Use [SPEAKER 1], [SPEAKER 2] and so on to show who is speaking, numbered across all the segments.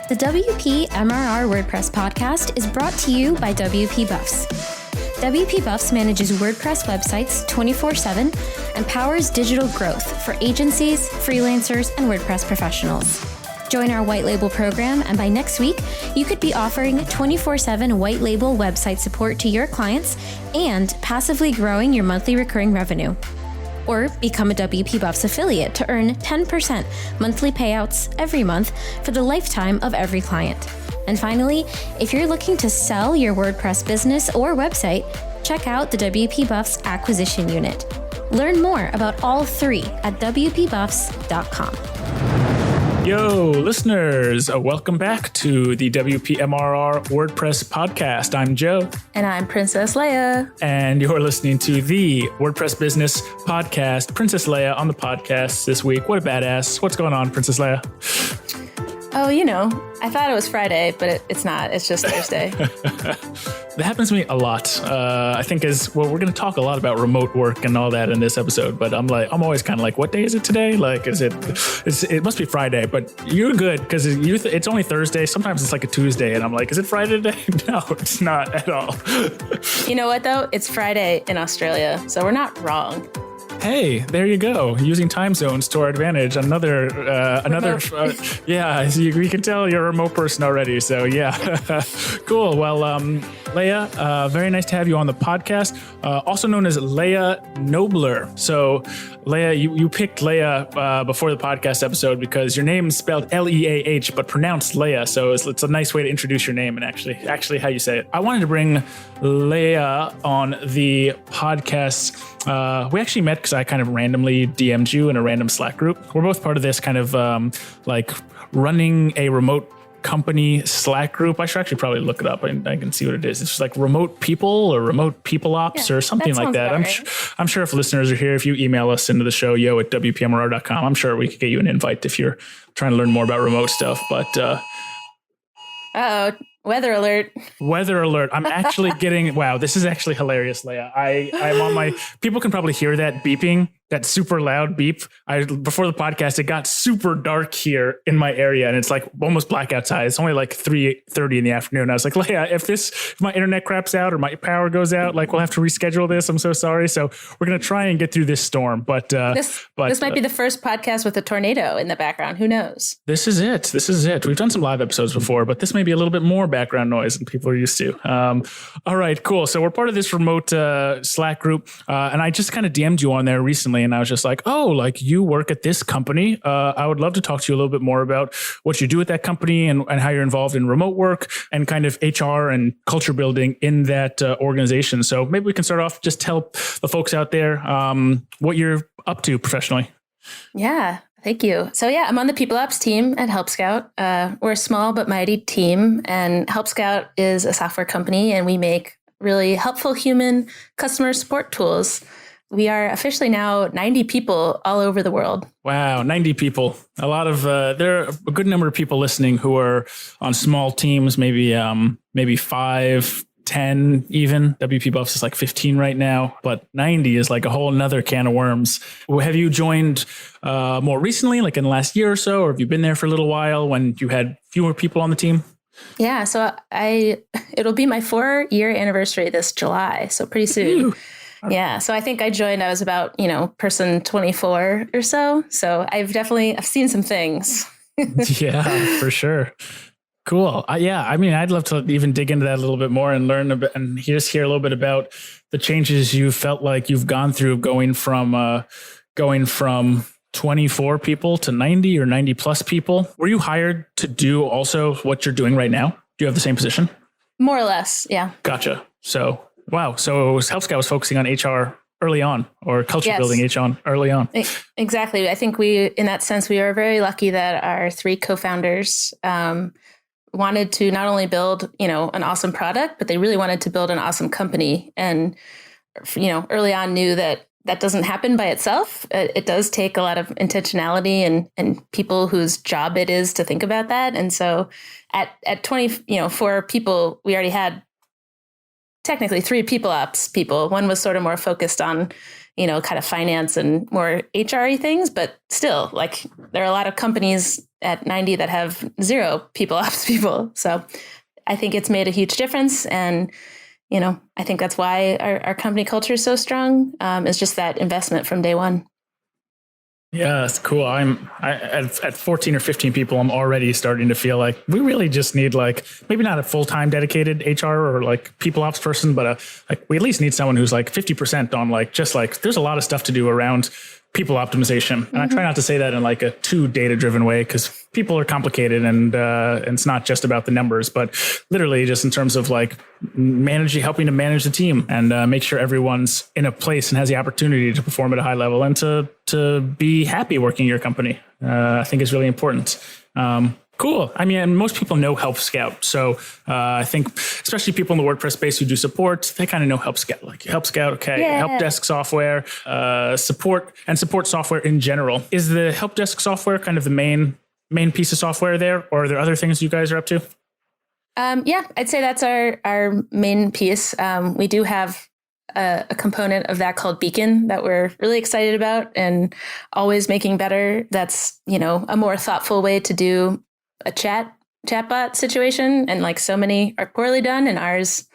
[SPEAKER 1] The WP MRR WordPress podcast is brought to you by WP Buffs. WP Buffs manages WordPress websites 24/7 and powers digital growth for agencies, freelancers, and WordPress professionals. Join our white label program, and by next week, you could be offering 24/7 white label website support to your clients and passively growing your monthly recurring revenue. Or become a WP Buffs affiliate to earn 10% monthly payouts every month for the lifetime of every client. And finally, if you're looking to sell your WordPress business or website, check out the WP Buffs acquisition unit. Learn more about all three at wpbuffs.com.
[SPEAKER 2] Yo, listeners, welcome back to the WPMRR WordPress podcast. I'm Joe.
[SPEAKER 3] And I'm Princess Leah.
[SPEAKER 2] And you're listening to the WordPress Business Podcast. Princess Leah on the podcast this week. What a badass. What's going on, Princess Leah?
[SPEAKER 3] Oh, I thought it was Friday, but it's not. It's just Thursday.
[SPEAKER 2] That happens to me a lot. I think we're going to talk a lot about remote work and all that in this episode, but I'm always kind of like, what day is it today? Like, it must be Friday, but you're good because it's only Thursday. Sometimes it's like a Tuesday and I'm like, is it Friday today? No, it's not at all.
[SPEAKER 3] You know what though? It's Friday in Australia, so we're not wrong.
[SPEAKER 2] Hey, there you go. Using time zones to our advantage. Another. We can tell you're a remote person already. So yeah, cool. Well, Leah, very nice to have you on the podcast. Also known as Leah Knobler. So Leah, you picked Leah before the podcast episode because your name is spelled Leah, but pronounced Leah. So it's a nice way to introduce your name and actually how you say it. I wanted to bring Leah on the podcast. We actually met because I kind of randomly DM'd you in a random Slack group. We're both part of this kind of like running a remote company Slack group. I should actually probably look it up and I can see what it is. It's just like remote people or remote people ops or something like that. I'm sure if listeners are here, if you email us into the show, yo@wpmr.com, I'm sure we could get you an invite if you're trying to learn more about remote stuff. But
[SPEAKER 3] uh-oh. Weather alert.
[SPEAKER 2] I'm actually getting, wow, this is actually hilarious, Leah. I'm on my, people can probably hear that beeping, that super loud beep. Before the podcast, it got super dark here in my area and it's like almost black outside. It's only like 3:30 in the afternoon. I was like, Leah, if my internet craps out or my power goes out, like we'll have to reschedule this. I'm so sorry. So we're going to try and get through this storm. But this
[SPEAKER 3] might be the first podcast with a tornado in the background. Who knows?
[SPEAKER 2] This is it. We've done some live episodes before, but this may be a little bit more background noise than people are used to. All right, cool. So we're part of this remote Slack group. And I just kind of DM'd you on there recently. And I was just like, oh, like you work at this company. I would love to talk to you a little bit more about what you do at that company and how you're involved in remote work and kind of HR and culture building in that organization. So maybe we can start off, just tell the folks out there what you're up to professionally.
[SPEAKER 3] Yeah. Thank you. So yeah, I'm on the People Ops team at Help Scout. We're a small but mighty team, and Help Scout is a software company, and we make really helpful human customer support tools. We are officially now 90 people all over the world.
[SPEAKER 2] Wow, 90 people. A lot of there are a good number of people listening who are on small teams, maybe 5, 10 even. WP Buffs is like 15 right now, but 90 is like a whole nother can of worms. Have you joined more recently, like in the last year or so, or have you been there for a little while when you had fewer people on the team?
[SPEAKER 3] Yeah, so it'll be my 4-year anniversary this July, so pretty soon. Ooh. Yeah, so I think I was about, person 24 or so. So I've seen some things.
[SPEAKER 2] Yeah, for sure. Cool. I'd love to even dig into that a little bit more and learn a bit and just hear a little bit about the changes you felt like you've gone through going from 24 people to 90 or 90 plus people. Were you hired to do also what you're doing right now? Do you have the same position?
[SPEAKER 3] More or less. Yeah.
[SPEAKER 2] Gotcha. So, wow. So Help Scout was focusing on HR early on, or culture building HR early on.
[SPEAKER 3] Exactly. I think in that sense, we are very lucky that our 3 co-founders, wanted to not only build, an awesome product, but they really wanted to build an awesome company. And, early on knew that doesn't happen by itself. It does take a lot of intentionality and people whose job it is to think about that. And so at 24 people, we already had technically 3 people ops people. One was sort of more focused on, kind of finance and more HR-y things, but still, like, there are a lot of companies at 90 that have 0 people ops people. So I think it's made a huge difference. And, I think that's why our company culture is so strong, is just that investment from day one.
[SPEAKER 2] Yeah, that's cool. At 14 or 15 people, I'm already starting to feel like we really just need, like, maybe not a full-time dedicated HR or like people ops person, but we at least need someone who's like 50% on there's a lot of stuff to do around people optimization. And I try not to say that in like a too data-driven way, because people are complicated and it's not just about the numbers, but literally just in terms of like helping to manage the team and make sure everyone's in a place and has the opportunity to perform at a high level and to be happy working in your company. I think is really important. Cool. I mean, most people know Help Scout. So I think especially people in the WordPress space who do support, they kind of know Help Scout. Like Help Scout, okay, yeah. Help desk software, support software in general. Is the Help desk software kind of the main piece of software there, or are there other things you guys are up to?
[SPEAKER 3] Yeah, I'd say that's our main piece. We do have a component of that called Beacon that we're really excited about and always making better. That's, a more thoughtful way to do a chatbot situation, and like so many are poorly done, and ours,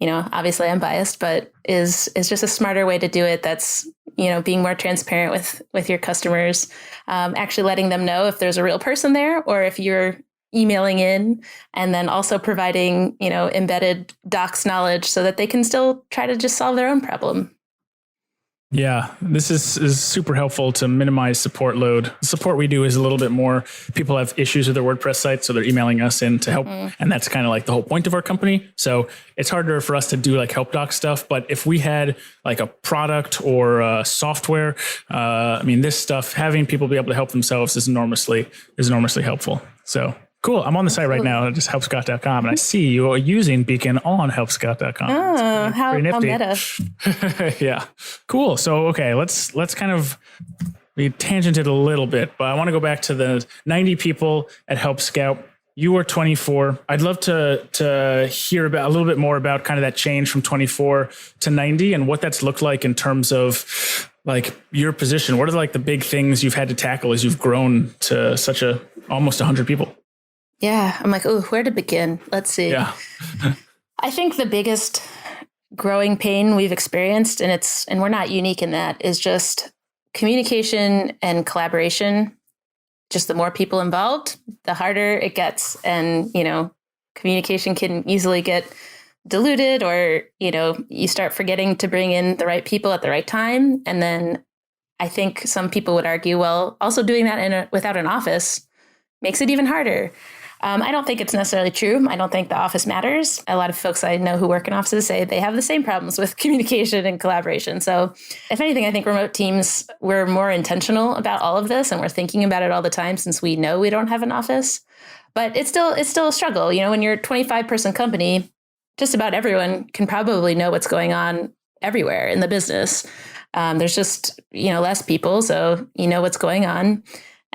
[SPEAKER 3] obviously I'm biased, but is just a smarter way to do it. That's, being more transparent with your customers, actually letting them know if there's a real person there or if you're emailing in, and then also providing, embedded docs knowledge so that they can still try to just solve their own problem.
[SPEAKER 2] Yeah, this is super helpful to minimize support load. The support we do is a little bit more, people have issues with their WordPress site, so they're emailing us in to help. And that's kind of like the whole point of our company. So it's harder for us to do like help doc stuff. But if we had like a product or software, this stuff, having people be able to help themselves is enormously helpful. So cool. I'm on the site right now, just helpscout.com, and I see you are using Beacon on helpscout.com.
[SPEAKER 3] Oh, how meta.
[SPEAKER 2] Yeah. Cool. So, okay, let's kind of be tangented a little bit, but I want to go back to the 90 people at Help Scout. You were 24. I'd love to hear about a little bit more about kind of that change from 24 to 90 and what that's looked like in terms of like your position. What are like the big things you've had to tackle as you've grown to such almost 100 people?
[SPEAKER 3] Yeah, I'm like, where to begin? Let's see.
[SPEAKER 2] Yeah.
[SPEAKER 3] I think the biggest growing pain we've experienced, and we're not unique in that, is just communication and collaboration. Just the more people involved, the harder it gets. And, communication can easily get diluted, or, you start forgetting to bring in the right people at the right time. And then I think some people would argue, well, also doing that without an office makes it even harder. I don't think it's necessarily true. I don't think the office matters. A lot of folks I know who work in offices say they have the same problems with communication and collaboration. So if anything, I think remote teams, we're more intentional about all of this, and we're thinking about it all the time since we know we don't have an office. But it's still a struggle. When you're a 25-person company, just about everyone can probably know what's going on everywhere in the business. There's just, less people, so you know what's going on.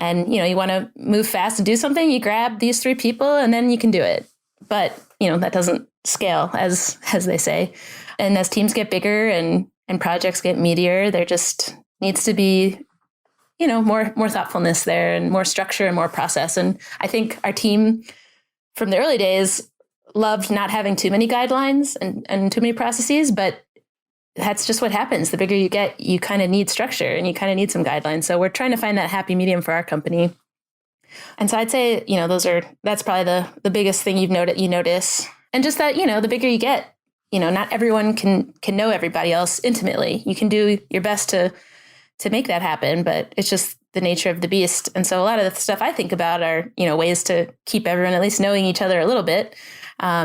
[SPEAKER 3] And, you want to move fast and do something, you grab these 3 people and then you can do it. But, that doesn't scale, as they say. And as teams get bigger and projects get meatier, there just needs to be, more thoughtfulness there and more structure and more process. And I think our team from the early days loved not having too many guidelines and too many processes, but that's just what happens. The bigger you get, you kind of need structure and you kind of need some guidelines. So we're trying to find that happy medium for our company. And so I'd say, that's probably the biggest thing you notice. And just that, the bigger you get, not everyone can know everybody else intimately. You can do your best to make that happen, but it's just the nature of the beast. And so a lot of the stuff I think about are, ways to keep everyone at least knowing each other a little bit.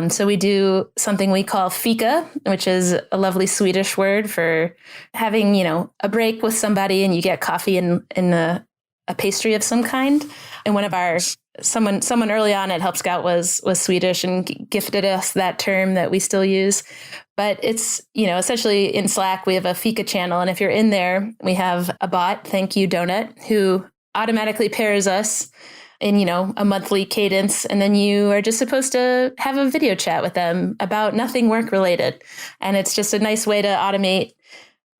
[SPEAKER 3] So we do something we call fika, which is a lovely Swedish word for having, a break with somebody and you get coffee and a pastry of some kind. And one of someone early on at Help Scout was Swedish and gifted us that term that we still use. But it's, essentially in Slack, we have a fika channel. And if you're in there, we have a bot, Thank You Donut, who automatically pairs us in, a monthly cadence. And then you are just supposed to have a video chat with them about nothing work related. And it's just a nice way to automate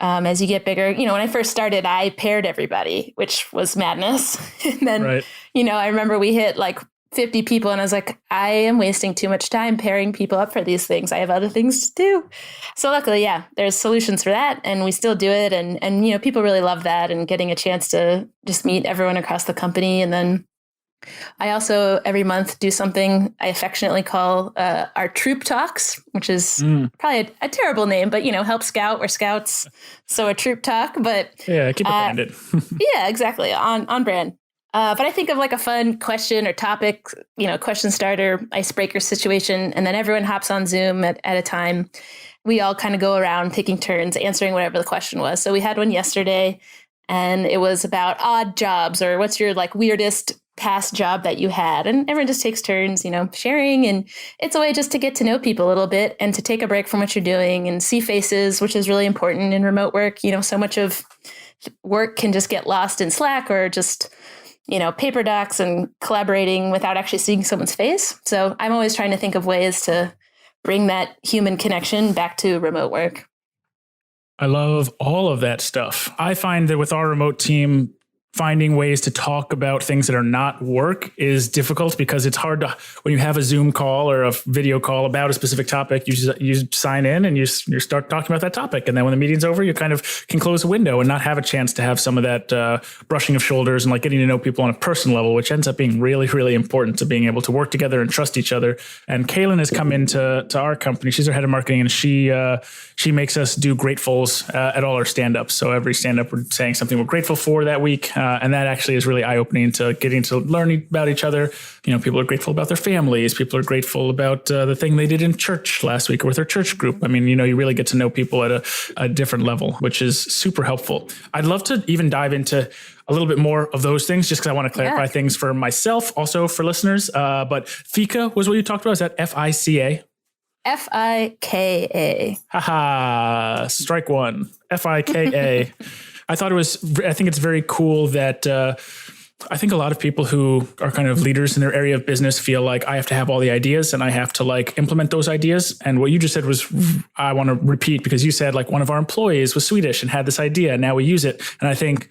[SPEAKER 3] As you get bigger, when I first started, I paired everybody, which was madness. And then,
[SPEAKER 2] Right.
[SPEAKER 3] I remember we hit like 50 people and I was like, I am wasting too much time pairing people up for these things. I have other things to do. So luckily, yeah, there's solutions for that. And we still do it. And people really love that and getting a chance to just meet everyone across the company. And then I also every month do something I affectionately call our troop talks, which is probably a terrible name, but help scout. We're scouts, so a troop talk. But
[SPEAKER 2] yeah, keep it branded.
[SPEAKER 3] Yeah, exactly, on brand. But I think of like a fun question or topic, question starter, icebreaker situation, and then everyone hops on Zoom at a time. We all kind of go around taking turns answering whatever the question was. So we had one yesterday, and it was about odd jobs or what's your like weirdest past job that you had, and everyone just takes turns, sharing, and it's a way just to get to know people a little bit and to take a break from what you're doing and see faces, which is really important in remote work. So much of work can just get lost in Slack or just paper docs and collaborating without actually seeing someone's face. So I'm always trying to think of ways to bring that human connection back to remote work.
[SPEAKER 2] I love all of that stuff. I find that with our remote team, finding ways to talk about things that are not work is difficult because it's hard to, when you have a Zoom call or a video call about a specific topic, you sign in and you start talking about that topic. And then when the meeting's over, you kind of can close a window and not have a chance to have some of that brushing of shoulders and like getting to know people on a personal level, which ends up being really, really important to being able to work together and trust each other. And Kaylin has come into our company. She's our head of marketing, and she makes us do gratefuls at all our stand-ups. So every stand-up we're saying something we're grateful for that week. And that actually is really eye-opening to getting to learn about each other. People are grateful about their families. People are grateful about the thing they did in church last week or with their church group. I mean, you really get to know people at a different level, which is super helpful. I'd love to even dive into a little bit more of those things, just because I want to clarify things for myself, also for listeners. But FICA was what you talked about. Is that FICA?
[SPEAKER 3] FIKA.
[SPEAKER 2] Haha, strike one. FIKA. I think it's very cool that I think a lot of people who are kind of leaders in their area of business feel like I have to have all the ideas and I have to like implement those ideas. And what you just said was, I want to repeat, because you said like one of our employees was Swedish and had this idea and now we use it. And I think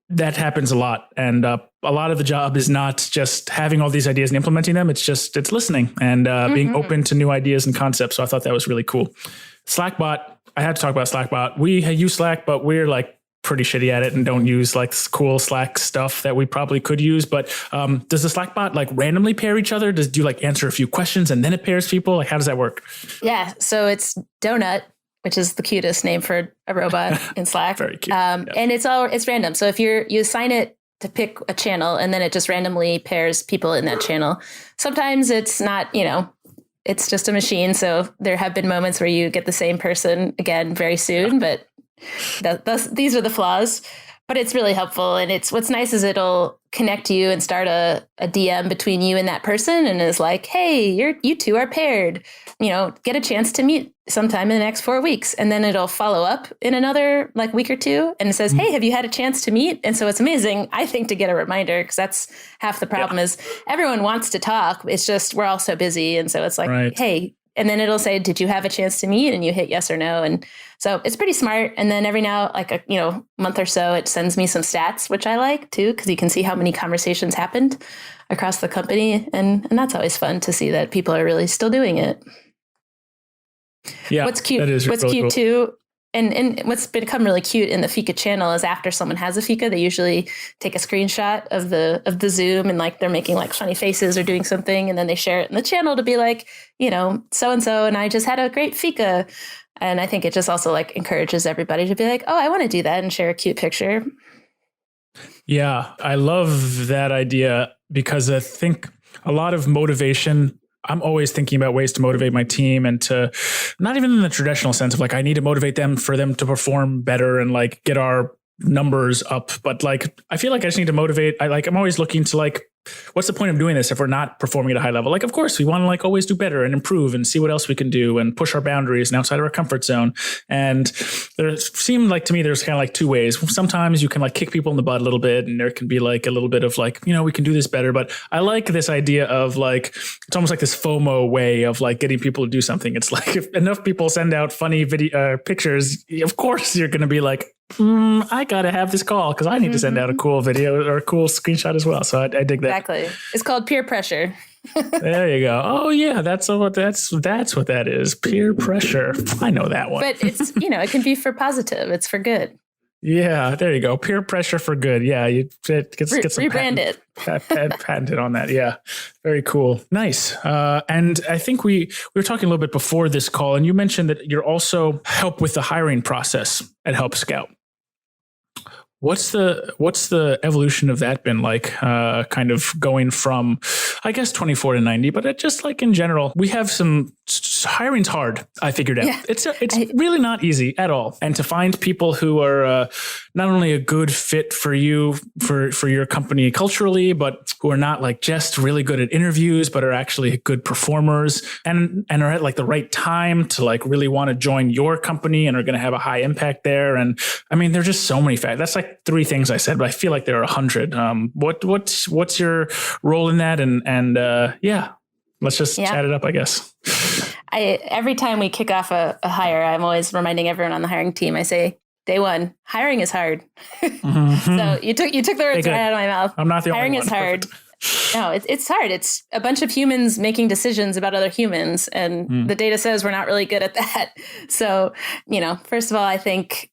[SPEAKER 2] that happens a lot. And a lot of the job is not just having all these ideas and implementing them. It's listening and being open to new ideas and concepts. So I thought that was really cool. Slackbot. I had to talk about Slackbot. We use Slack, but we're like pretty shitty at it and don't use like cool Slack stuff that we probably could use. But does the Slackbot like randomly pair each other? Do you like answer a few questions and then it pairs people? Like, how does that work?
[SPEAKER 3] Yeah. So it's Donut, which is the cutest name for a robot in Slack. Very cute. And it's random. So if you assign it to pick a channel and then it just randomly pairs people in that channel. Sometimes it's not, it's just a machine. So there have been moments where you get the same person again very soon, but these are the flaws. But it's really helpful. And what's nice is it'll connect you and start a DM between you and that person and is like, hey, you two are paired. Get a chance to meet sometime in the next 4 weeks. And then it'll follow up in another like week or two. And it says, hey, have you had a chance to meet? And so it's amazing, I think, to get a reminder, because that's half the problem is everyone wants to talk. It's just we're all so busy. And so it's like, hey, and then it'll say, did you have a chance to meet? And you hit yes or no. And so it's pretty smart. And then every now, like a month or so, it sends me some stats, which I like too, because you can see how many conversations happened across the company. And that's always fun to see that people are really still doing it.
[SPEAKER 2] Yeah.
[SPEAKER 3] What's cute
[SPEAKER 2] cool
[SPEAKER 3] too, and what's become really cute in the FICA channel is after someone has a FICA, they usually take a screenshot of the Zoom and like they're making like funny faces or doing something, and then they share it in the channel to be like, so-and-so, and I just had a great FICA. And I think it just also like encourages everybody to be like, oh, I want to do that and share a cute picture.
[SPEAKER 2] Yeah, I love that idea because I think a lot of motivation, I'm always thinking about ways to motivate my team and to not even in the traditional sense of like, I need to motivate them for them to perform better and like get our numbers up. But like, I feel like I just need to motivate. I'm always looking to like what's the point of doing this if we're not performing at a high level? Like, of course, we want to like always do better and improve and see what else we can do and push our boundaries and outside of our comfort zone. And there seemed like to me, there's kind of like two ways. Sometimes you can like kick people in the butt a little bit, and there can be like a little bit of like, we can do this better. But I like this idea of like, it's almost like this FOMO way of like getting people to do something. It's like if enough people send out funny video pictures, of course you're going to be like, I got to have this call because I need to send out a cool video or a cool screenshot as well. So I dig that.
[SPEAKER 3] Exactly. It's called peer pressure.
[SPEAKER 2] There you go. Oh yeah. That's what that is. Peer pressure. I know that one.
[SPEAKER 3] But it's, it can be for positive. It's for good.
[SPEAKER 2] Yeah. There you go. Peer pressure for good. Yeah. Get some
[SPEAKER 3] rebrand it.
[SPEAKER 2] Patented on that. Yeah. Very cool. Nice. And I think we were talking a little bit before this call, and you mentioned that you're also help with the hiring process at Help Scout. What's the evolution of that been like? Kind of going from, I guess, 24 to 90, but just like in general, we have some hiring's hard. I figured out. Yeah. It's really not easy at all. And to find people who are not only a good fit for you, for your company culturally, but who are not like just really good at interviews, but are actually good performers and are at like the right time to like really want to join your company and are going to have a high impact there. And I mean, there's just so many factors. That's like 3 things I said, but I feel like there are 100. What's your role in that? And yeah, let's just chat it up, I guess.
[SPEAKER 3] Every time we kick off a hire, I'm always reminding everyone on the hiring team, I say, day one, hiring is hard. So you took the words right out of my mouth.
[SPEAKER 2] I'm not the only one.
[SPEAKER 3] Hiring is hard. No, it's hard. It's a bunch of humans making decisions about other humans. And the data says we're not really good at that. So, first of all, I think,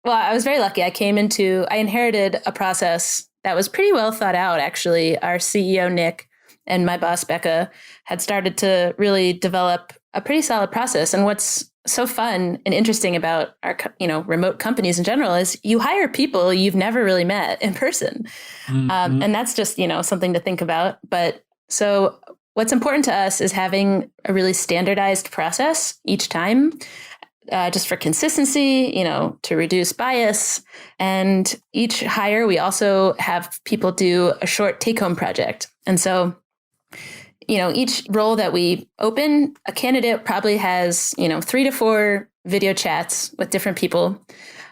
[SPEAKER 3] I was very lucky. I inherited a process that was pretty well thought out, actually. Our CEO, Nick, and my boss, Becca, had started to really develop a pretty solid process. And what's so fun and interesting about our, remote companies in general is you hire people you've never really met in person. And that's just, something to think about. But so what's important to us is having a really standardized process each time. Just for consistency, to reduce bias. And each hire, we also have people do a short take-home project. And so, each role that we open, a candidate probably has, 3 to 4 video chats with different people.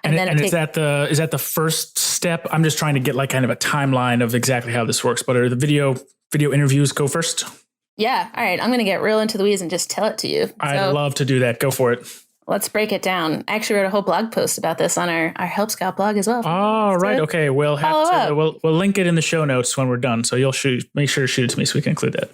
[SPEAKER 2] And is that the first step? I'm just trying to get like kind of a timeline of exactly how this works. But are the video interviews go first?
[SPEAKER 3] Yeah. All right. I'm going to get real into the weeds and just tell it to you.
[SPEAKER 2] I'd love to do that. Go for it.
[SPEAKER 3] Let's break it down. I actually wrote a whole blog post about this on our Help Scout blog as well.
[SPEAKER 2] Oh, right. Okay. We'll have to, we'll link it in the show notes when we're done. So make sure to shoot it to me so we can include that.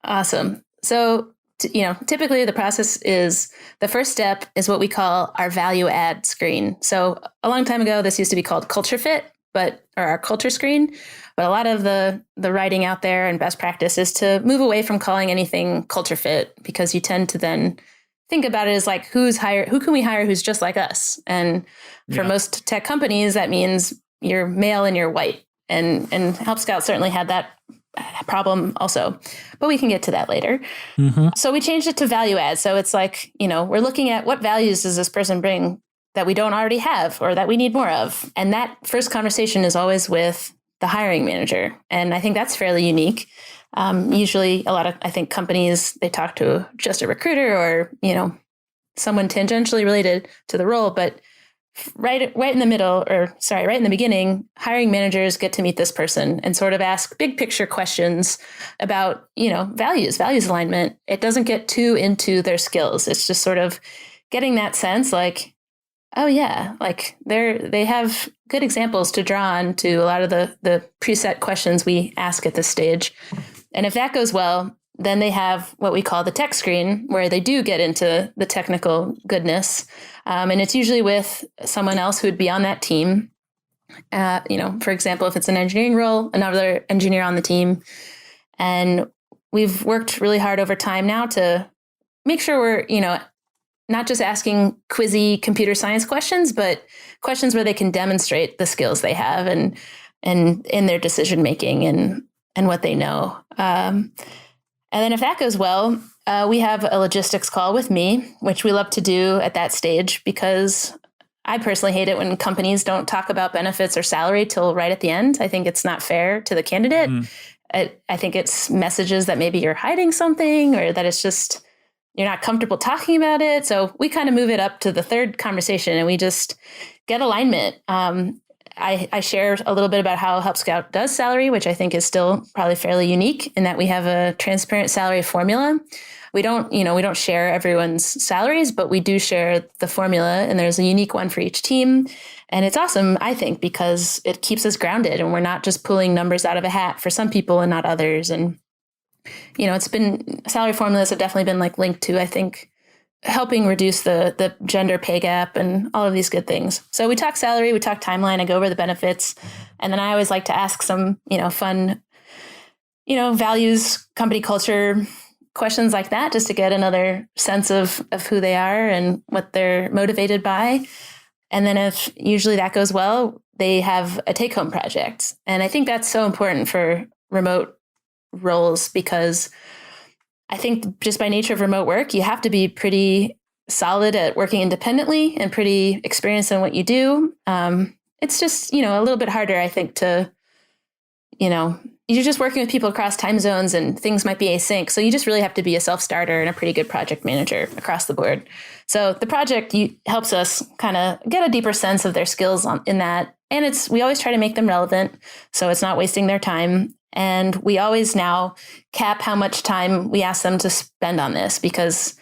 [SPEAKER 3] Awesome. So, typically the process is the first step is what we call our value add screen. So a long time ago, this used to be called culture fit, or our culture screen. But a lot of the writing out there and best practice is to move away from calling anything culture fit, because you tend to then think about it as like, who can we hire who's just like us? And for most tech companies, that means you're male and you're white. And Help Scout certainly had that problem also, but we can get to that later. So we changed it to value add. So it's like, we're looking at what values does this person bring that we don't already have or that we need more of. And that first conversation is always with the hiring manager. And I think that's fairly unique. Usually I think companies, they talk to just a recruiter or, someone tangentially related to the role, but right in the beginning, hiring managers get to meet this person and sort of ask big picture questions about, values alignment. It doesn't get too into their skills. It's just sort of getting that sense like, oh yeah, like they have good examples to draw on to a lot of the preset questions we ask at this stage. And if that goes well, then they have what we call the tech screen, where they do get into the technical goodness. And it's usually with someone else who would be on that team. For example, if it's an engineering role, another engineer on the team. And we've worked really hard over time now to make sure we're, not just asking quizzy computer science questions, but questions where they can demonstrate the skills they have and in their decision making and what they know. And then if that goes well, we have a logistics call with me, which we love to do at that stage, because I personally hate it when companies don't talk about benefits or salary till right at the end. I think it's not fair to the candidate. I think it's messages that maybe you're hiding something or that it's just you're not comfortable talking about it. So we kind of move it up to the third conversation and we just get alignment. I share a little bit about how Help Scout does salary, which I think is still probably fairly unique in that we have a transparent salary formula. We don't share everyone's salaries, but we do share the formula, and there's a unique one for each team. And it's awesome, I think, because it keeps us grounded and we're not just pulling numbers out of a hat for some people and not others. And, it's been salary formulas have definitely been like linked to, I think, helping reduce the gender pay gap and all of these good things. So we talk salary, we talk timeline, I go over the benefits. And then I always like to ask some, fun, values, company culture, questions like that, just to get another sense of who they are and what they're motivated by. And then if usually that goes well, they have a take-home project. And I think that's so important for remote roles because I think just by nature of remote work, you have to be pretty solid at working independently and pretty experienced in what you do. It's just, a little bit harder, I think, to, you're just working with people across time zones and things might be async. So you just really have to be a self-starter and a pretty good project manager across the board. So the project helps us kind of get a deeper sense of their skills in that. And we always try to make them relevant. So it's not wasting their time. And we always now cap how much time we ask them to spend on this because,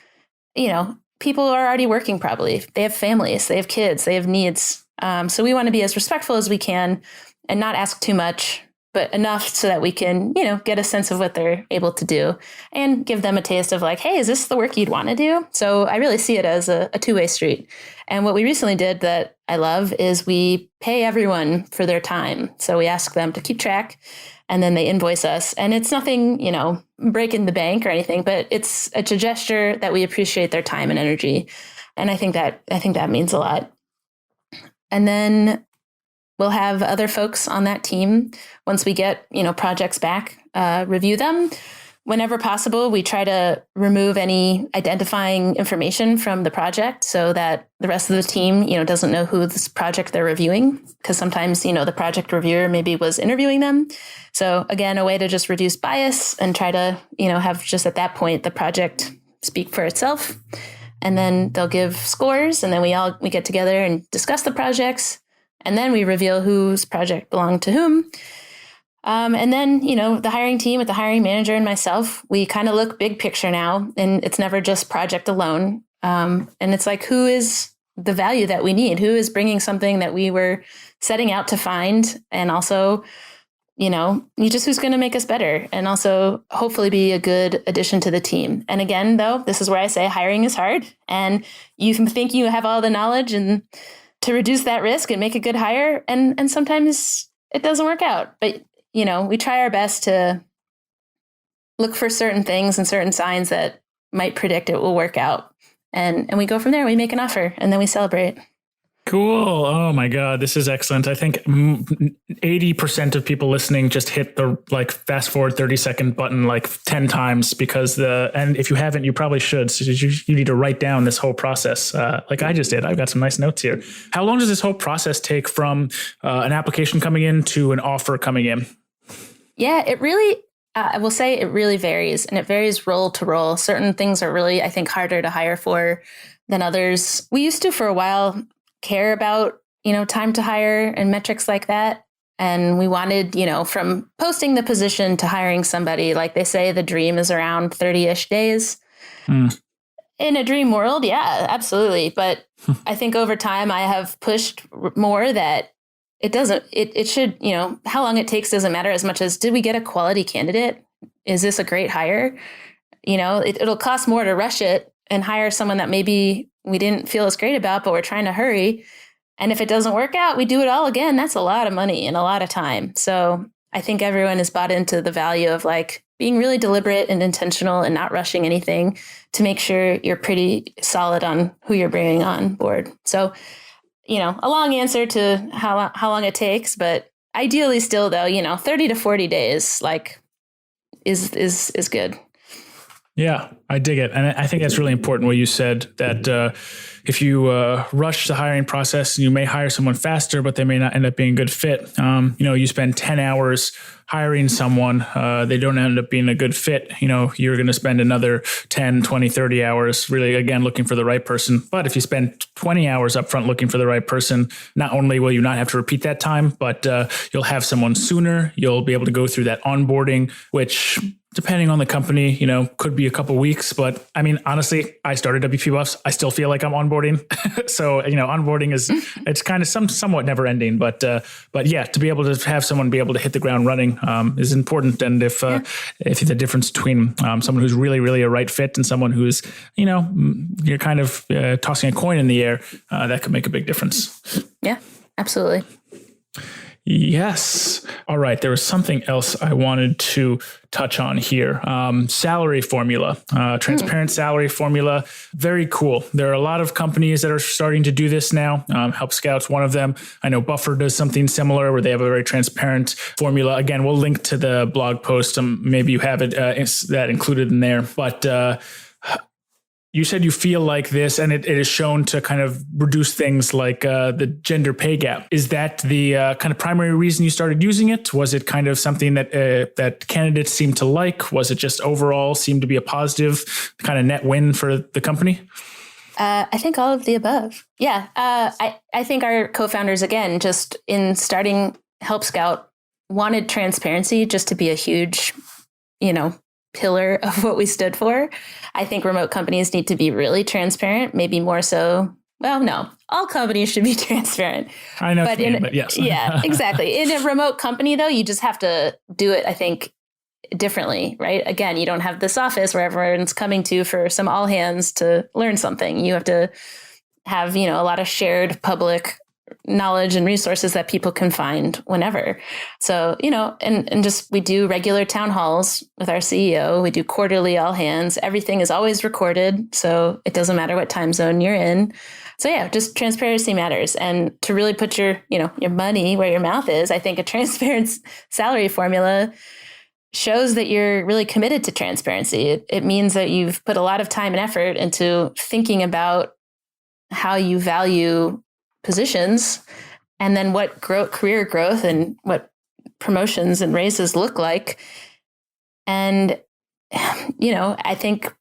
[SPEAKER 3] people are already working probably. They have families, they have kids, they have needs. So we want to be as respectful as we can and not ask too much, but enough so that we can, get a sense of what they're able to do and give them a taste of like, hey, is this the work you'd want to do? So I really see it as a two-way street. And what we recently did that I love is we pay everyone for their time. So we ask them to keep track and then they invoice us. And it's nothing, breaking the bank or anything, but it's a gesture that we appreciate their time and energy. And I think that means a lot. And then we'll have other folks on that team once we get, projects back, review them. Whenever possible, we try to remove any identifying information from the project so that the rest of the team, doesn't know who this project they're reviewing. Because sometimes, the project reviewer maybe was interviewing them. So again, a way to just reduce bias and try to, have just at that point, the project speak for itself. And then they'll give scores and then we get together and discuss the projects. And then we reveal whose project belonged to whom. And then, the hiring team with the hiring manager and myself, we kind of look big picture now, and it's never just project alone. And it's like, who is the value that we need? Who is bringing something that we were setting out to find? And also, who's going to make us better and also hopefully be a good addition to the team. And again, though, this is where I say hiring is hard and you can think you have all the knowledge and to reduce that risk and make a good hire. And sometimes it doesn't work out, but we try our best to look for certain things and certain signs that might predict it will work out. And we go from there, we make an offer and then we celebrate.
[SPEAKER 2] Cool. Oh my God. This is excellent. I think 80% of people listening just hit the fast forward 30-second button 10 times because and if you haven't, you probably should. So you need to write down this whole process. Like I just did. I've got some nice notes here. How long does this whole process take from an application coming in to an offer coming in?
[SPEAKER 3] Yeah, it really, I will say it really varies and it varies role to role. Certain things are really, I think, harder to hire for than others. We used to for a while care about, time to hire and metrics like that. And we wanted, from posting the position to hiring somebody, like they say, the dream is around 30-ish days. In a dream world, yeah, absolutely. But I think over time I have pushed more that it should, how long it takes doesn't matter as much as did we get a quality candidate? Is this a great hire? It'll cost more to rush it and hire someone that maybe we didn't feel as great about, but we're trying to hurry. And if it doesn't work out, we do it all again. That's a lot of money and a lot of time. So I think everyone is bought into the value of being really deliberate and intentional and not rushing anything to make sure you're pretty solid on who you're bringing on board. So, a long answer to how long it takes, but ideally still though, 30 to 40 days, is good.
[SPEAKER 2] Yeah, I dig it. And I think that's really important what you said, that if you rush the hiring process, you may hire someone faster, but they may not end up being a good fit. You spend 10 hours hiring someone, they don't end up being a good fit. You're going to spend another 10, 20, 30 hours really, again, looking for the right person. But if you spend 20 hours upfront looking for the right person, not only will you not have to repeat that time, but you'll have someone sooner. You'll be able to go through that onboarding, which, depending on the company, could be a couple weeks. But I mean, honestly, I started WP Buffs. I still feel like I'm onboarding. So, onboarding it's kind of somewhat never ending. But yeah, to be able to have someone be able to hit the ground running is important. And if the difference between someone who's really, really a right fit and someone who's, you're kind of tossing a coin in the air, that could make a big difference.
[SPEAKER 3] Yeah, absolutely.
[SPEAKER 2] Yes. All right. There was something else I wanted to touch on here. Salary formula, transparent salary formula. Very cool. There are a lot of companies that are starting to do this now. Help Scout's one of them. I know Buffer does something similar where they have a very transparent formula. Again, we'll link to the blog post. Maybe you have it that included in there, but you said you feel like this, and it is shown to kind of reduce things like the gender pay gap. Is that the kind of primary reason you started using it? Was it kind of something that candidates seemed to like? Was it just overall seemed to be a positive kind of net win for the company?
[SPEAKER 3] I think all of the above. Yeah. I think our co-founders, again, just in starting Help Scout, wanted transparency just to be a huge, pillar of what we stood for. I think remote companies need to be really transparent, maybe more so. Well, no, all companies should be transparent.
[SPEAKER 2] I know, but yes.
[SPEAKER 3] Yeah, exactly. In a remote company, though, you just have to do it, I think, differently, right? Again, you don't have this office where everyone's coming to for some all hands to learn something. You have to have, a lot of shared public knowledge and resources that people can find whenever. So, and just, we do regular town halls with our CEO. We do quarterly all hands. Everything is always recorded. So it doesn't matter what time zone you're in. So yeah, just transparency matters. And to really put your money where your mouth is, I think a transparent salary formula shows that you're really committed to transparency. It means that you've put a lot of time and effort into thinking about how you value positions, and then what career growth and what promotions and raises look like. And, I think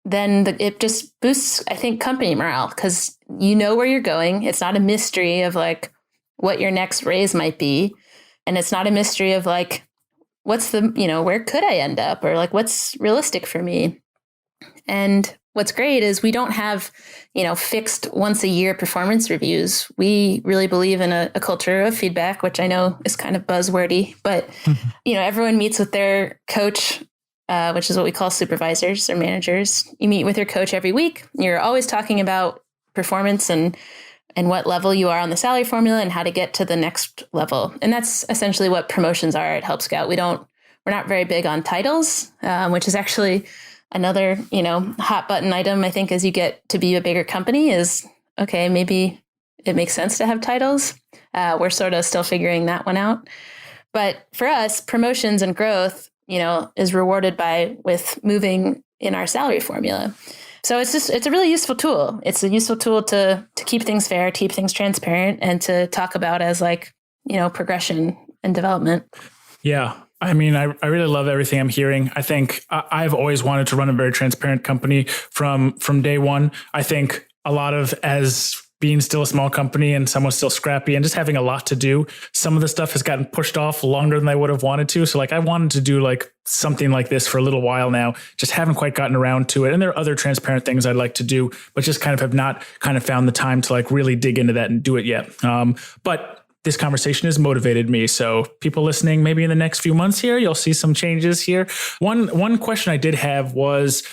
[SPEAKER 3] then it just boosts, I think, company morale, because you know where you're going. It's not a mystery of like what your next raise might be. And it's not a mystery of like, what's the, where could I end up, or like, what's realistic for me? And what's great is we don't have, fixed once a year performance reviews. We really believe in a culture of feedback, which I know is kind of buzzwordy, but, everyone meets with their coach, which is what we call supervisors or managers. You meet with your coach every week. You're always talking about performance and what level you are on the salary formula and how to get to the next level. And that's essentially what promotions are at Help Scout. We're not very big on titles, which is actually another, hot button item, I think, as you get to be a bigger company is, okay, maybe it makes sense to have titles. We're sort of still figuring that one out. But for us, promotions and growth, is rewarded with moving in our salary formula. So it's a really useful tool. It's a useful tool to keep things fair, keep things transparent, and to talk about as like, progression and development.
[SPEAKER 2] Yeah. I mean, I really love everything I'm hearing. I think I've always wanted to run a very transparent company from day one. I think a lot of, as being still a small company and someone's still scrappy and just having a lot to do, some of the stuff has gotten pushed off longer than I would have wanted to. So like I wanted to do like something like this for a little while now, just haven't quite gotten around to it. And there are other transparent things I'd like to do, but just kind of have not kind of found the time to like really dig into that and do it yet. But this conversation has motivated me. So people listening, maybe in the next few months here, you'll see some changes here. One question I did have was,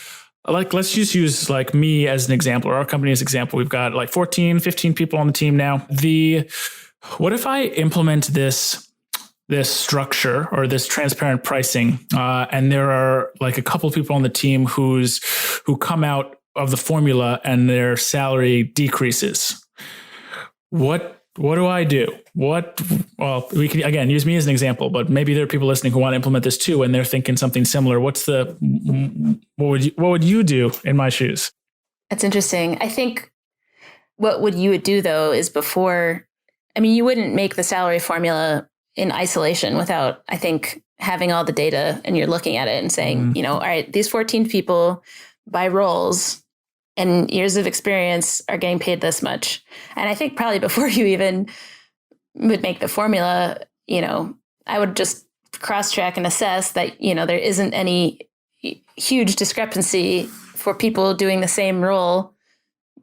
[SPEAKER 2] like, let's just use like me as an example, or our company as an example. We've got like 14, 15 people on the team now. What if I implement this structure or this transparent pricing, and there are like a couple of people on the team who come out of the formula and their salary decreases? What what do I do? Well, we can, again, use me as an example, but maybe there are people listening who want to implement this too, and they're thinking something similar. What would you do in my shoes?
[SPEAKER 3] That's interesting. I think what you would do though is you wouldn't make the salary formula in isolation without, I think, having all the data and you're looking at it and saying, all right, these 14 people by roles and years of experience are getting paid this much. And I think probably before you even would make the formula, I would just cross-track and assess that, there isn't any huge discrepancy for people doing the same role,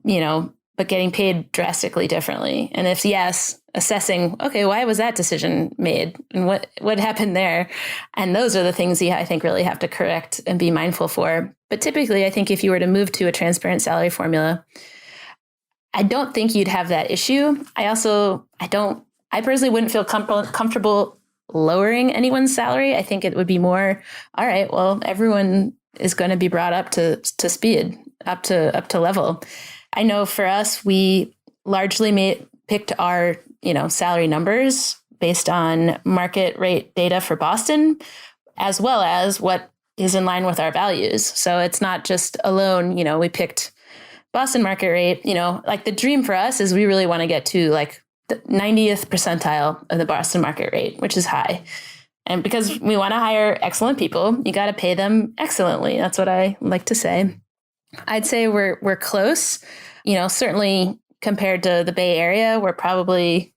[SPEAKER 3] but getting paid drastically differently. And if yes, assessing, okay, why was that decision made and what happened there? And those are the things I think really have to correct and be mindful for. But typically, I think if you were to move to a transparent salary formula, I don't think you'd have that issue. I personally wouldn't feel comfortable lowering anyone's salary. I think it would be more, all right, well, everyone is going to be brought up to speed, up to level. I know for us, we largely picked our, salary numbers based on market rate data for Boston, as well as what is in line with our values. So it's not just alone, we picked Boston market rate, like the dream for us is we really want to get to like the 90th percentile of the Boston market rate, which is high. And because we want to hire excellent people, you got to pay them excellently. That's what I like to say. I'd say we're close, certainly compared to the Bay Area, we're probably,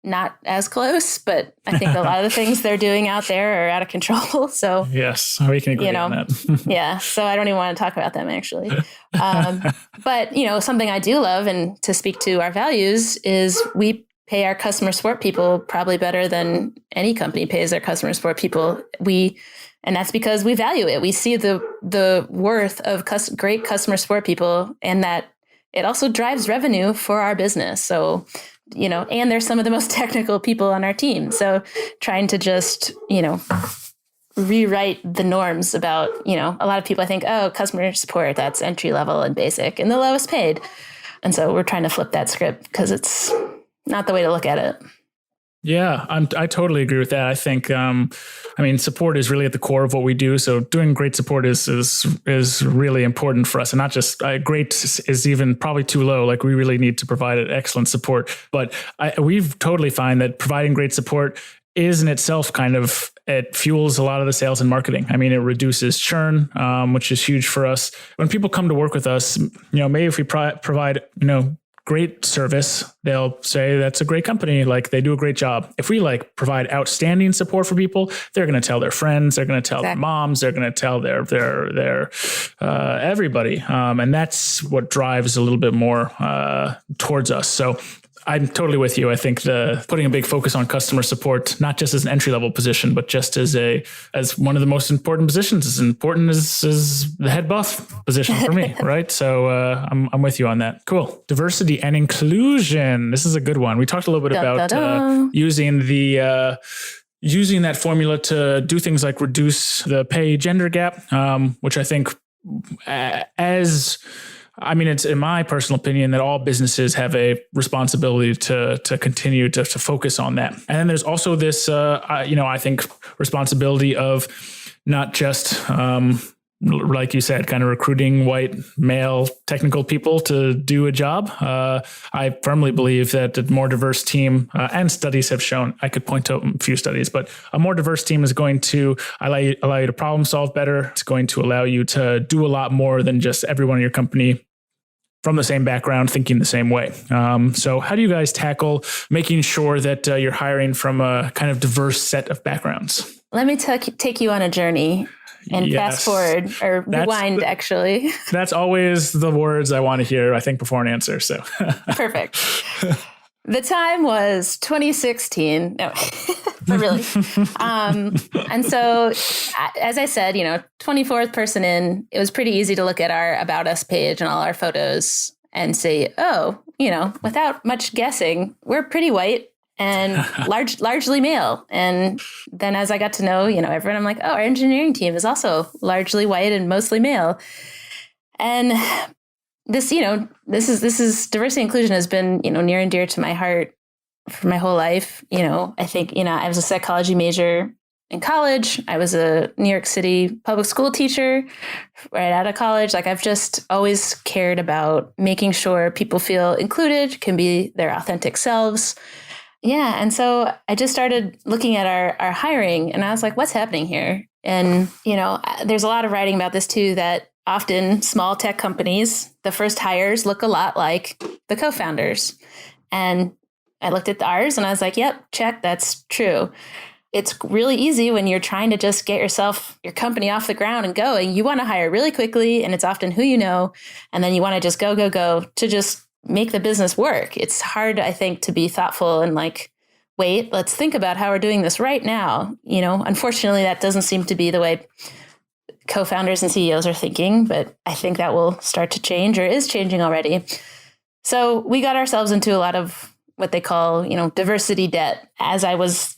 [SPEAKER 3] not as close, but I think a lot of the things they're doing out there are out of control. So
[SPEAKER 2] yes, we can agree on that.
[SPEAKER 3] Yeah. So I don't even want to talk about them actually. But, something I do love and to speak to our values is we pay our customer support people probably better than any company pays their customer support people. And that's because we value it. We see the worth of great customer support people and that it also drives revenue for our business. So, and there's some of the most technical people on our team. So trying to just, rewrite the norms about, a lot of people I think, oh, customer support, that's entry level and basic and the lowest paid. And so we're trying to flip that script because it's not the way to look at it.
[SPEAKER 2] Yeah, I totally agree with that. I think, support is really at the core of what we do. So doing great support is really important for us. And not just great is even probably too low. Like we really need to provide excellent support. But we've totally find that providing great support is in itself it fuels a lot of the sales and marketing. It reduces churn, which is huge for us. When people come to work with us, maybe if we provide, great service, they'll say that's a great company. Like they do a great job. If we provide outstanding support for people, they're going to tell their friends, they're going to tell their moms, they're going to tell their everybody. And that's what drives a little bit more towards us. So I'm totally with you. I think putting a big focus on customer support, not just as an entry level position, but just as one of the most important positions, as important as the head buff position for me, right? So I'm with you on that. Cool. Diversity and inclusion. This is a good one. We talked a little bit about using that formula to do things like reduce the pay gender gap, which I think it's in my personal opinion that all businesses have a responsibility to continue to focus on that. And then there's also this, I think responsibility of not just, like you said, kind of recruiting white male technical people to do a job. I firmly believe that a more diverse team, and studies have shown, I could point to a few studies, but a more diverse team is going to allow you to problem solve better. It's going to allow you to do a lot more than just everyone in your company from the same background, thinking the same way. So how do you guys tackle making sure that you're hiring from a kind of diverse set of backgrounds?
[SPEAKER 3] Let me take you on a journey and fast forward or rewind, actually. That's
[SPEAKER 2] always the words I want to hear, I think, before an answer. So
[SPEAKER 3] perfect. The time was 2016. No, not really. And so, as I said, 24th person in, it was pretty easy to look at our About Us page and all our photos and say, oh, without much guessing, we're pretty white and largely male. And then as I got to know, everyone, I'm like, oh, our engineering team is also largely white and mostly male. And this is diversity and inclusion has been, near and dear to my heart for my whole life. I think, I was a psychology major in college. I was a New York City public school teacher right out of college. Like, I've just always cared about making sure people feel included, can be their authentic selves. Yeah. And so I just started looking at our hiring, and I was like, what's happening here? And, there's a lot of writing about this too, that often small tech companies, the first hires look a lot like the co-founders. And I looked at ours and I was like, yep, check, that's true. It's really easy when you're trying to just get your company off the ground and going. You want to hire really quickly, and it's often who you know. And then you want to just go to just make the business work. It's hard, I think, to be thoughtful and like, wait, let's think about how we're doing this right now. Unfortunately, that doesn't seem to be the way co-founders and CEOs are thinking, but I think that will start to change, or is changing already. So we got ourselves into a lot of what they call, diversity debt. As I was,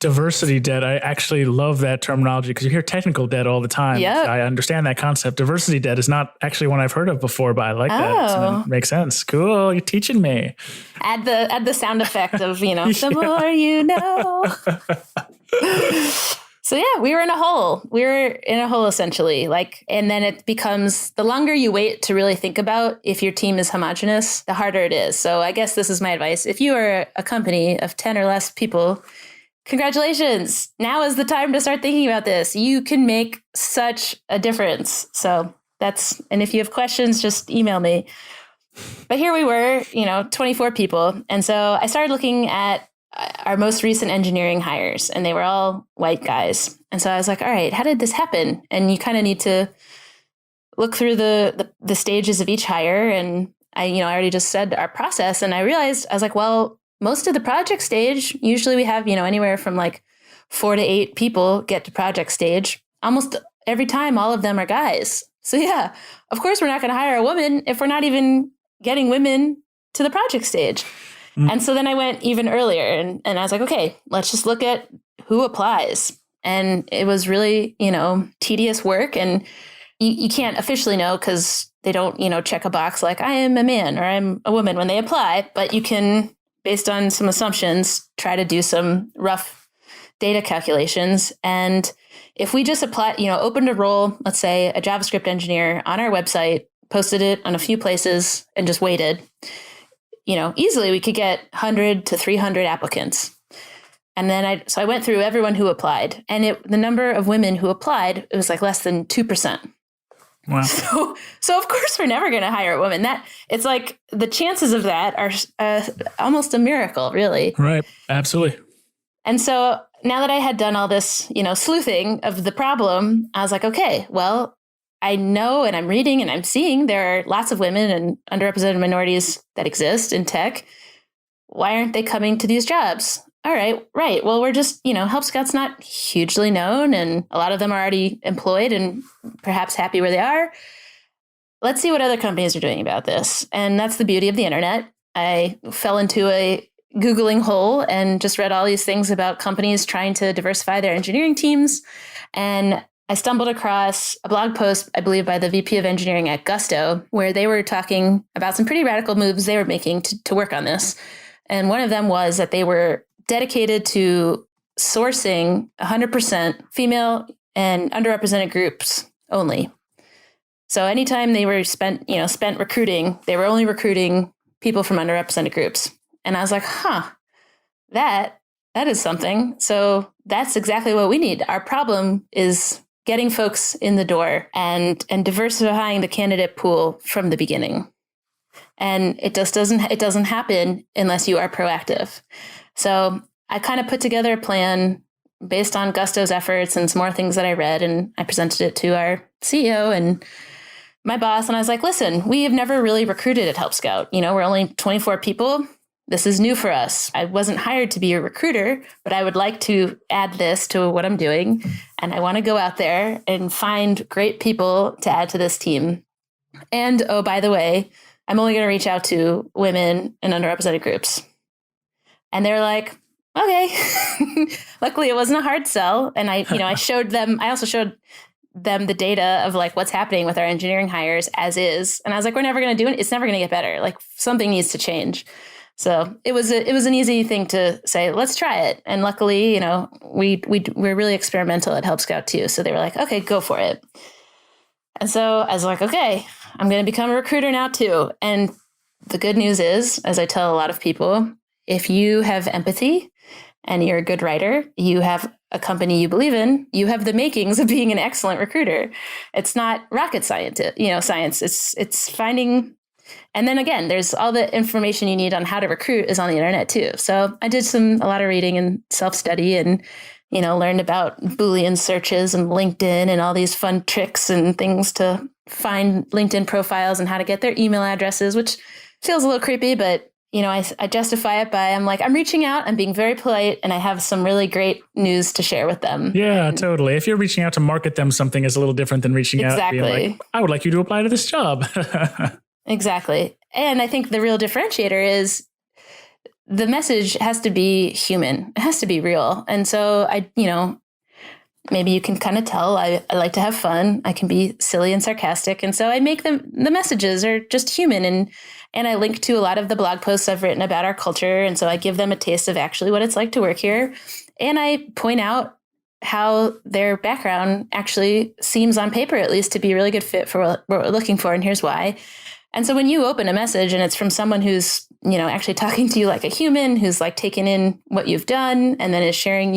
[SPEAKER 2] Diversity debt. I actually love that terminology, because you hear technical debt all the time.
[SPEAKER 3] Yep.
[SPEAKER 2] I understand that concept. Diversity debt is not actually one I've heard of before, but I like that. So it makes sense. Cool. You're teaching me.
[SPEAKER 3] Add the sound effect of, the more you know. So yeah, we were in a hole. We were in a hole essentially. And then it becomes, the longer you wait to really think about if your team is homogenous, the harder it is. So I guess this is my advice. If you are a company of 10 or less people, congratulations. Now is the time to start thinking about this. You can make such a difference. So and if you have questions, just email me. But here we were, 24 people. And so I started looking at our most recent engineering hires, and they were all white guys. And so I was like, all right, how did this happen? And you kind of need to look through the stages of each hire. And I already just said our process. And I realized, I was like, well, most of the project stage, usually we have, anywhere from like 4 to 8 people get to project stage. Almost every time, all of them are guys. So yeah, of course, we're not going to hire a woman if we're not even getting women to the project stage. And so then I went even earlier, and I was like, okay, let's just look at who applies. And it was really, tedious work. And you can't officially know, because they don't, check a box like I am a man or I'm a woman when they apply. But you can, based on some assumptions, try to do some rough data calculations. And if we just opened a role, let's say a JavaScript engineer on our website, posted it on a few places, and just waited, easily we could get 100 to 300 applicants. And then I went through everyone who applied, and the number of women who applied, it was like less than 2%.
[SPEAKER 2] Wow.
[SPEAKER 3] So of course we're never going to hire a woman. It's like the chances of that are almost a miracle, really.
[SPEAKER 2] Right. Absolutely.
[SPEAKER 3] And so now that I had done all this, sleuthing of the problem, I was like, okay, well, I know, and I'm reading and I'm seeing there are lots of women and underrepresented minorities that exist in tech. Why aren't they coming to these jobs? All right. Right. Well, we're just, Help Scout's not hugely known, and a lot of them are already employed and perhaps happy where they are. Let's see what other companies are doing about this. And that's the beauty of the internet. I fell into a Googling hole and just read all these things about companies trying to diversify their engineering teams. And I stumbled across a blog post, I believe, by the VP of engineering at Gusto, where they were talking about some pretty radical moves they were making to work on this. And one of them was that they were dedicated to sourcing 100% female and underrepresented groups only. So anytime they were spent recruiting, they were only recruiting people from underrepresented groups. And I was like, that is something. So that's exactly what we need. Our problem is getting folks in the door and diversifying the candidate pool from the beginning. And it doesn't happen unless you are proactive. So I kind of put together a plan based on Gusto's efforts and some more things that I read, and I presented it to our CEO and my boss. And I was like, listen, we have never really recruited at Help Scout. We're only 24 people. This is new for us. I wasn't hired to be a recruiter, but I would like to add this to what I'm doing. And I want to go out there and find great people to add to this team. And, oh, by the way, I'm only going to reach out to women and underrepresented groups. And they're like, okay. Luckily, it wasn't a hard sell. And I showed them, I also showed them the data of like what's happening with our engineering hires as is. And I was like, we're never going to do it. It's never going to get better. Like something needs to change. So it was an easy thing to say, let's try it. And luckily, you know, we're really experimental at Help Scout too. So they were like, okay, go for it. And so I was like, okay, I'm going to become a recruiter now too. And the good news is, as I tell a lot of people, if you have empathy and you're a good writer, you have a company you believe in, you have the makings of being an excellent recruiter. It's not rocket science, science. It's finding. And then again, there's all the information you need on how to recruit is on the internet too. So I did a lot of reading and self-study and, you know, learned about Boolean searches and LinkedIn and all these fun tricks and things to find LinkedIn profiles and how to get their email addresses, which feels a little creepy, but, you know, I justify it by, I'm reaching out, I'm being very polite, and I have some really great news to share with them.
[SPEAKER 2] Yeah, totally. If you're reaching out to market them something is a little different than reaching out and being like, I would like you to apply to this job.
[SPEAKER 3] Exactly. And I think the real differentiator is the message has to be human. It has to be real. And so maybe you can kind of tell I like to have fun. I can be silly and sarcastic. And so I make the messages are just human. And I link to a lot of the blog posts I've written about our culture. And so I give them a taste of actually what it's like to work here. And I point out how their background actually seems on paper, at least, to be a really good fit for what we're looking for. And here's why. And so when you open a message and it's from someone who's, you know, actually talking to you like a human, who's like taking in what you've done and then is sharing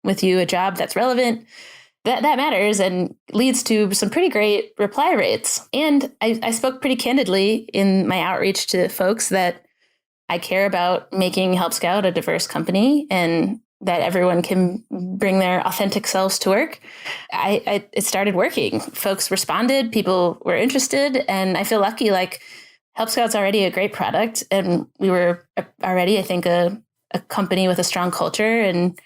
[SPEAKER 3] with you a job that's relevant, that matters and leads to some pretty great reply rates. And I spoke pretty candidly in my outreach to folks that I care about making Help Scout a diverse company and that everyone can bring their authentic selves to work. It started working. Folks responded, people were interested, and I feel lucky. Like Help Scout's already a great product, and we were already, I think, a company with a strong culture, and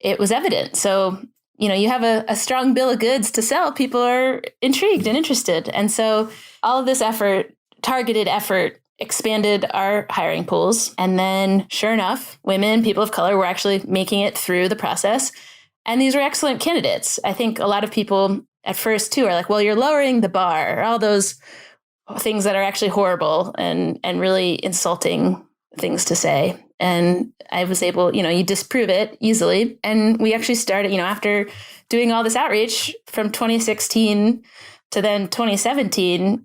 [SPEAKER 3] it was evident. So, you know, you have a strong bill of goods to sell. People are intrigued and interested, and so all of this effort, targeted effort, expanded our hiring pools. And then sure enough, women, people of color were actually making it through the process. And these were excellent candidates. I think a lot of people at first too are like, well, you're lowering the bar, all those things that are actually horrible and really insulting things to say. And I was able, you know, you disprove it easily. And we actually started, you know, after doing all this outreach from 2016 to then 2017,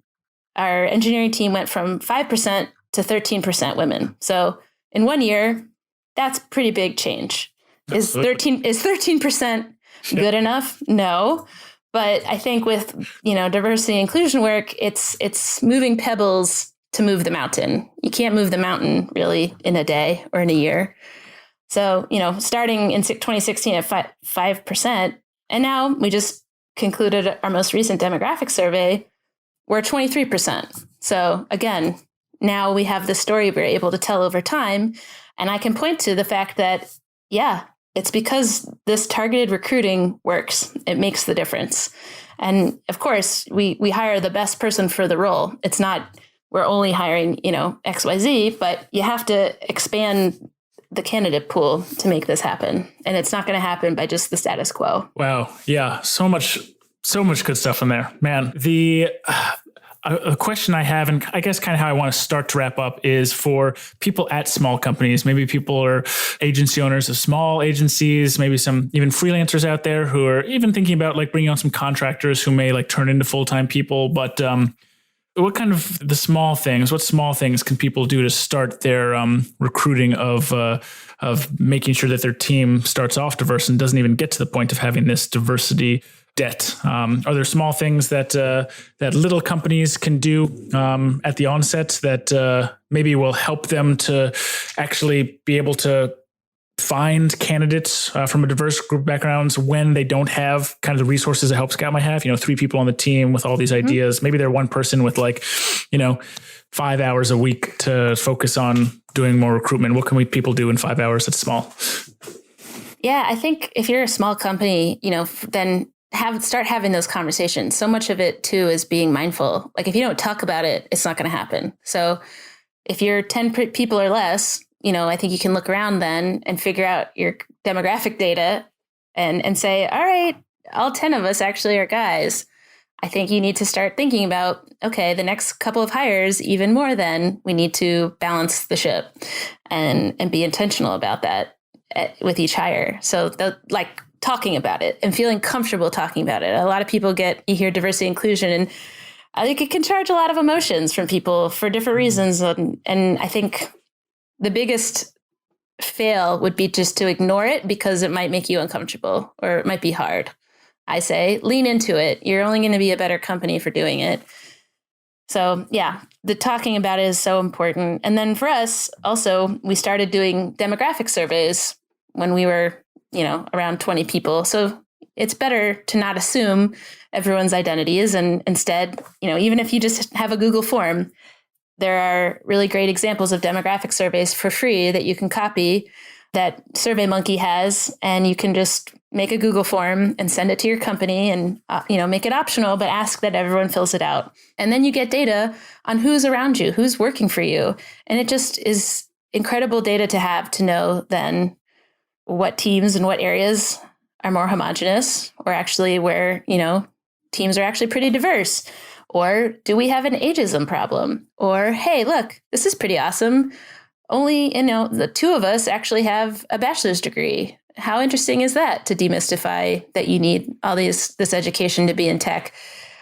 [SPEAKER 3] our engineering team went from 5% to 13% women. So in 1 year, that's pretty big change. Is 13% good enough? No. But I think with, you know, diversity and inclusion work, it's moving pebbles to move the mountain. You can't move the mountain really in a day or in a year. So, you know, starting in 2016 at 5%, and now we just concluded our most recent demographic survey, we're 23%. So again, now we have the story we're able to tell over time. And I can point to the fact that, yeah, it's because this targeted recruiting works. It makes the difference. And of course, we hire the best person for the role. It's not, we're only hiring, you know, XYZ, but you have to expand the candidate pool to make this happen. And it's not going to happen by just the status quo.
[SPEAKER 2] Wow. Yeah. So much good stuff in there, man. A question I have, and I guess kind of how I want to start to wrap up, is for people at small companies. Maybe people are agency owners of small agencies, maybe some even freelancers out there who are even thinking about like bringing on some contractors who may like turn into full-time people. But what kind of what small things can people do to start their recruiting of making sure that their team starts off diverse and doesn't even get to the point of having this diversity debt? Are there small things that little companies can do at the onset that maybe will help them to actually be able to find candidates from a diverse group of backgrounds when they don't have kind of the resources that Help Scout might have? You know, 3 people on the team with all these ideas. Maybe they're one person with like, you know, 5 hours a week to focus on doing more recruitment. What can people do in 5 hours that's small?
[SPEAKER 3] Yeah, I think if you're a small company, you know, then start having those conversations. So much of it too is being mindful. Like if you don't talk about it, it's not going to happen. So if you're 10 people or less, you know, I think you can look around then and figure out your demographic data and say, all right, all 10 of us actually are guys. I think you need to start thinking about, okay, the next couple of hires, even more than we need to balance the ship and be intentional about that with each hire. So like talking about it and feeling comfortable talking about it. A lot of people you hear diversity inclusion, and I think it can charge a lot of emotions from people for different reasons. And I think the biggest fail would be just to ignore it because it might make you uncomfortable or it might be hard. I say lean into it. You're only going to be a better company for doing it. So yeah, the talking about it is so important. And then for us also, we started doing demographic surveys when we were, around 20 people. So it's better to not assume everyone's identities. And instead, even if you just have a Google form, there are really great examples of demographic surveys for free that you can copy that SurveyMonkey has, and you can just make a Google form and send it to your company and, make it optional, but ask that everyone fills it out. And then you get data on who's around you, who's working for you. And it just is incredible data to have to know then what teams and what areas are more homogenous, or actually where, teams are actually pretty diverse. Or do we have an ageism problem? Or, hey, look, this is pretty awesome. Only, the two of us actually have a bachelor's degree. How interesting is that, to demystify that you need all this education to be in tech?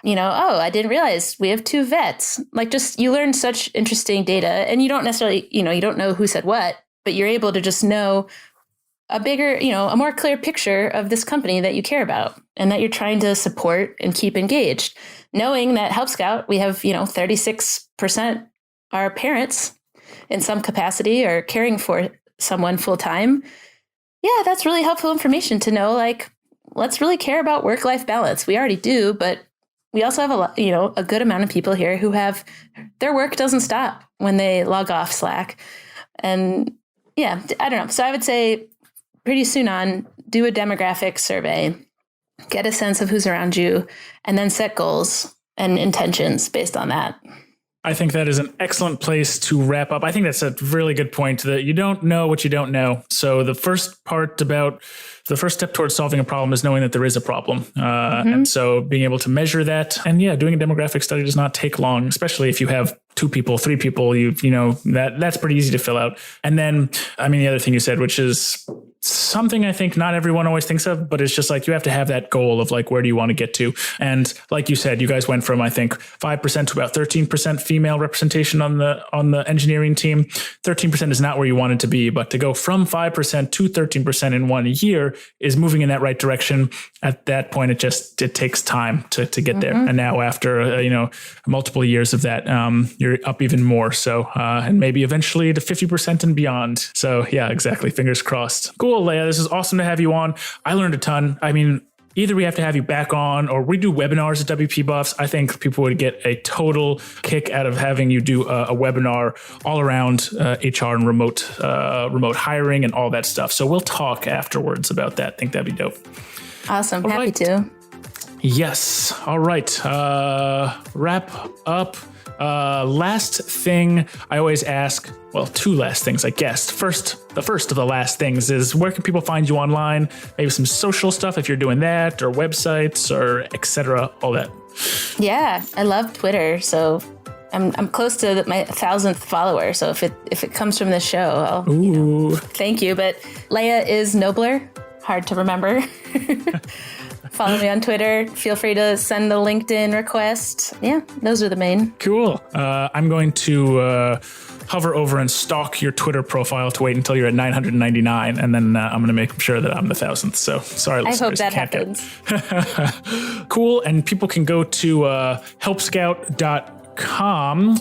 [SPEAKER 3] I didn't realize we have 2 vets. Like, just, you learn such interesting data, and you don't necessarily, you don't know who said what, but you're able to just know a bigger, a more clear picture of this company that you care about and that you're trying to support and keep engaged. Knowing that Help Scout, we have, 36% are parents in some capacity or caring for someone full time. Yeah, that's really helpful information to know, like, let's really care about work-life balance. We already do, but we also have a good amount of people here who have their work doesn't stop when they log off Slack. And yeah, I don't know. So I would say pretty soon on, do a demographic survey, get a sense of who's around you, and then set goals and intentions based on that.
[SPEAKER 2] I think that is an excellent place to wrap up. I think that's a really good point, that you don't know what you don't know. So the first step towards solving a problem is knowing that there is a problem. And so being able to measure that, and doing a demographic study does not take long, especially if you have 2 people, 3 people, that's pretty easy to fill out. And then, the other thing you said, which is something I think not everyone always thinks of, but it's just like, you have to have that goal of like, where do you want to get to? And like you said, you guys went from, I think, 5% to about 13% female representation on the engineering team. 13% is not where you want it to be, but to go from 5% to 13% in 1 year is moving in that right direction. At that point, it takes time to get there. And now after, multiple years of that, you're up even more. So, and maybe eventually to 50% and beyond. So yeah, exactly. Fingers crossed. Cool, Leah. This is awesome to have you on. I learned a ton. Either we have to have you back on, or we do webinars at WP Buffs. I think people would get a total kick out of having you do a webinar all around HR and remote hiring and all that stuff. So we'll talk afterwards about that. I think that'd be dope.
[SPEAKER 3] Awesome. Happy to.
[SPEAKER 2] Yes. All right. Wrap up. Last thing I always ask, well, 2 last things, I guess. The first of the last things is, where can people find you online? Maybe some social stuff if you're doing that, or websites, or etc. All that. Yeah,
[SPEAKER 3] I love Twitter. So I'm close to my 1,000th follower. So if it comes from this show, thank you. But Leah is Knobler. Hard to remember. Follow me on Twitter. Feel free to send a LinkedIn request. Yeah, those are the main.
[SPEAKER 2] Cool. I'm going to hover over and stalk your Twitter profile to wait until you're at 999, and then I'm going to make sure that I'm the 1,000th. So sorry, listeners.
[SPEAKER 3] I hope that happens.
[SPEAKER 2] Cool. And people can go to helpscout.com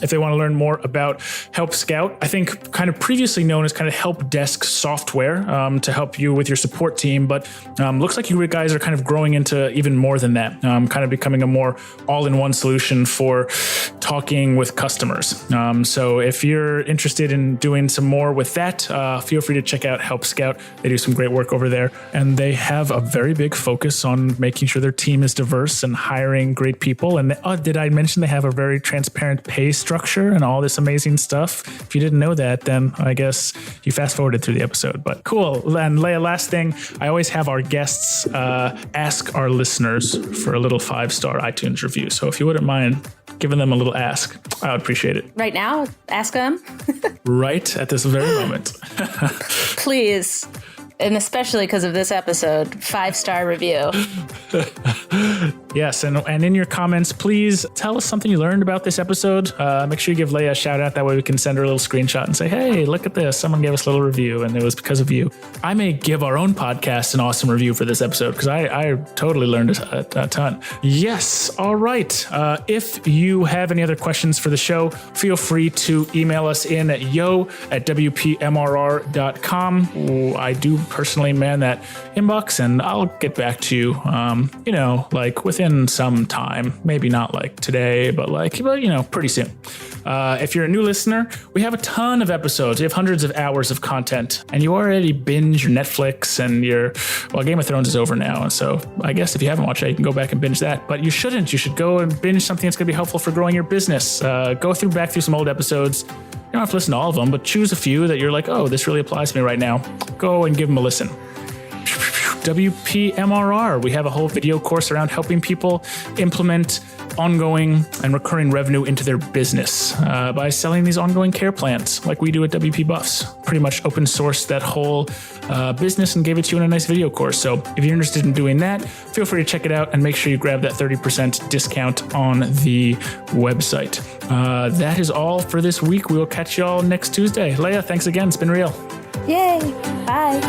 [SPEAKER 2] if they want to learn more about Help Scout. I think kind of previously known as kind of help desk software to help you with your support team, but looks like you guys are kind of growing into even more than that, kind of becoming a more all-in-one solution for talking with customers. So if you're interested in doing some more with that, feel free to check out Help Scout. They do some great work over there, and they have a very big focus on making sure their team is diverse and hiring great people. And did I mention they have a very transparent pay structure and all this amazing stuff. If you didn't know that, then I guess you fast forwarded through the episode. But cool. And Leah, last thing, I always have our guests ask our listeners for a little 5-star iTunes review. So if you wouldn't mind giving them a little ask, I would appreciate it.
[SPEAKER 3] Right now, ask them.
[SPEAKER 2] Right at this very moment.
[SPEAKER 3] Please. And especially because of this episode, 5-star review.
[SPEAKER 2] Yes, and in your comments, please tell us something you learned about this episode. Make sure you give Leah a shout out. That way we can send her a little screenshot and say, hey, look at this. Someone gave us a little review, and it was because of you. I may give our own podcast an awesome review for this episode because I totally learned a ton. Yes, all right. If you have any other questions for the show, feel free to email us in at yo@wpmrr.com. I do personally man that inbox, and I'll get back to you, like within some time, maybe not like today, but pretty soon. If you're a new listener, we have a ton of episodes. We have hundreds of hours of content, and you already binge your Netflix and Game of Thrones is over now. And so I guess if you haven't watched that, you can go back and binge that, but you shouldn't. You should go and binge something that's going to be helpful for growing your business. Go back through some old episodes. You don't have to listen to all of them, but choose a few that you're like, oh, this really applies to me right now. Go and give them a listen. WPMRR. We have a whole video course around helping people implement ongoing and recurring revenue into their business by selling these ongoing care plans like we do at WP Buffs. Pretty much open sourced that whole business and gave it to you in a nice video course. So if you're interested in doing that, feel free to check it out and make sure you grab that 30% discount on the website. That is all for this week. We will catch you all next Tuesday. Leah, thanks again. It's been real.
[SPEAKER 3] Yay. Bye.